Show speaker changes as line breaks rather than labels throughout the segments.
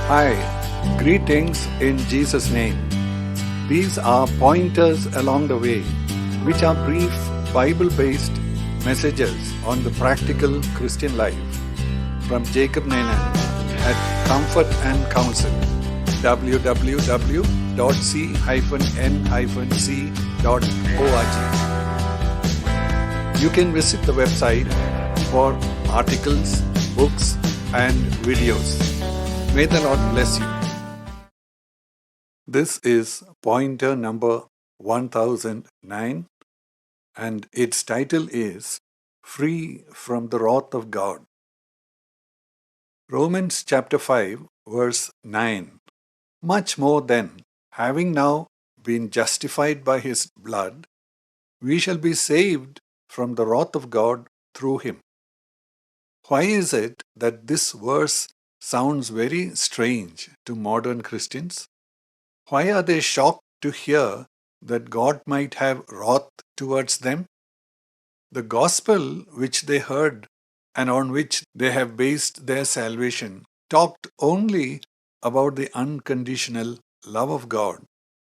Hi, greetings in Jesus' name. These are pointers along the way, which are brief Bible based messages on the practical Christian life from Jacob Nanan at Comfort and Counsel www.c-n-c.org. You can visit the website for articles, books, and videos. May the Lord bless you. This is pointer number 1009, and its title is Free from the Wrath of God. Romans chapter 5, verse 9. Much more then, having now been justified by his blood, we shall be saved from the wrath of God through him. Why is it that this verse sounds very strange to modern Christians? Why are they shocked to hear that God might have wrath towards them? The gospel which they heard and on which they have based their salvation talked only about the unconditional love of God,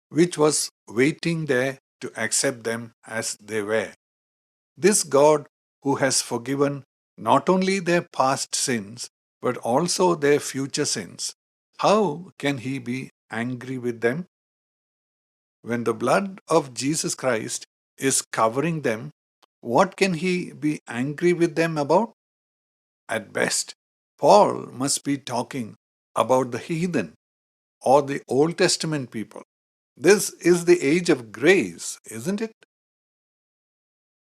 which was waiting there to accept them as they were. This God who has forgiven not only their past sins but also their future sins, how can he be angry with them? When the blood of Jesus Christ is covering them, what can he be angry with them about? At best, Paul must be talking about the heathen or the Old Testament people. This is the age of grace, isn't it?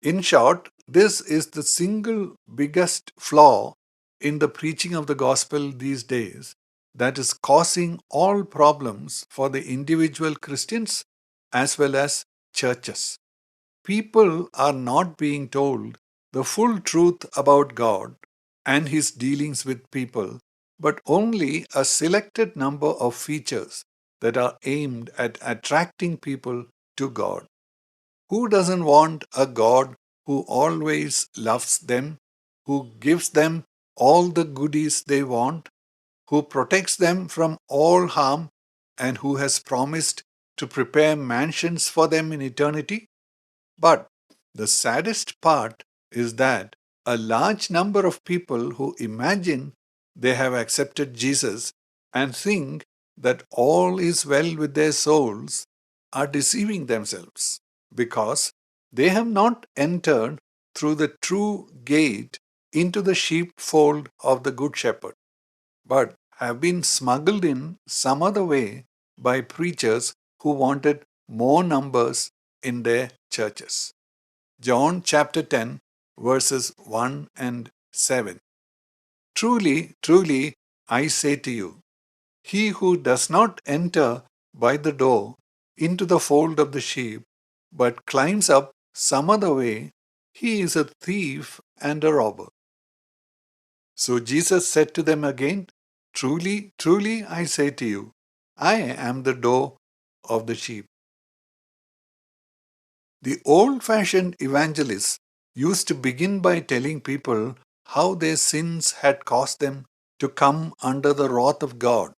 In short, this is the single biggest flaw in the preaching of the gospel these days that is causing all problems for the individual Christians as well as churches. People are not being told the full truth about God and his dealings with people, but only a selected number of features that are aimed at attracting people to God. Who doesn't want a God who always loves them, who gives them all the goodies they want, who protects them from all harm, and who has promised to prepare mansions for them in eternity? But the saddest part is that a large number of people who imagine they have accepted Jesus and think that all is well with their souls are deceiving themselves because they have not entered through the true gate into the sheepfold of the Good Shepherd, but have been smuggled in some other way by preachers who wanted more numbers in their churches. John chapter 10, verses 1 and 7. Truly, truly, I say to you, he who does not enter by the door into the fold of the sheep, but climbs up some other way, he is a thief and a robber. So Jesus said to them again, Truly, truly, I say to you, I am the door of the sheep. The old fashioned evangelists used to begin by telling people how their sins had caused them to come under the wrath of God.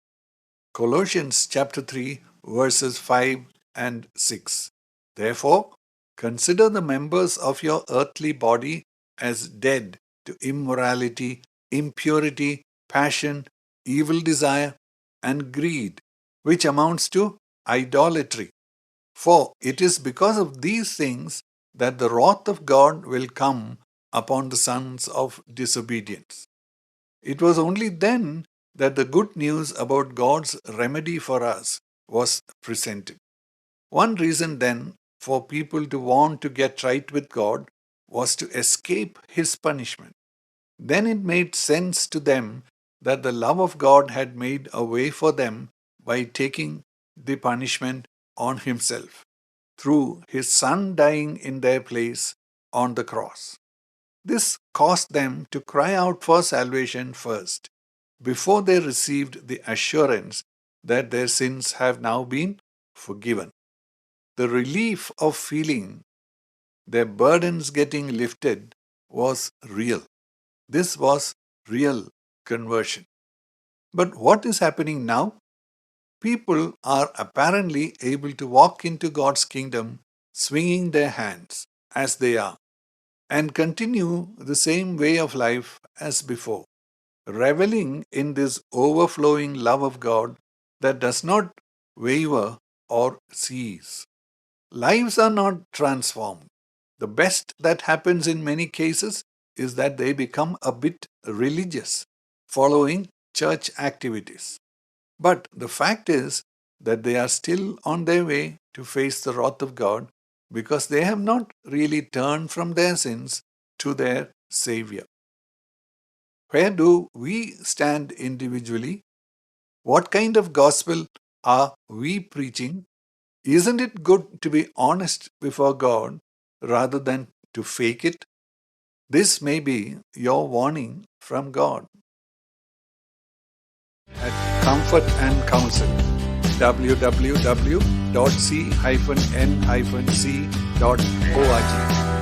Colossians chapter 3, verses 5 and 6. Therefore, consider the members of your earthly body as dead to immorality, impurity, passion, evil desire, and greed, which amounts to idolatry. For it is because of these things that the wrath of God will come upon the sons of disobedience. It was only then that the good news about God's remedy for us was presented. One reason then for people to want to get right with God was to escape his punishment. Then it made sense to them that the love of God had made a way for them by taking the punishment on himself through his son dying in their place on the cross. This caused them to cry out for salvation first, before they received the assurance that their sins have now been forgiven. The relief of feeling their burdens getting lifted was real. This was real conversion. But what is happening now? People are apparently able to walk into God's kingdom swinging their hands as they are and continue the same way of life as before, reveling in this overflowing love of God that does not waver or cease. Lives are not transformed. The best that happens in many cases is that they become a bit religious, following church activities. But the fact is that they are still on their way to face the wrath of God because they have not really turned from their sins to their Savior. Where do we stand individually? What kind of gospel are we preaching? Isn't it good to be honest before God rather than to fake it? This may be your warning from God. At Comfort and Counsel, www.c-n-c.org.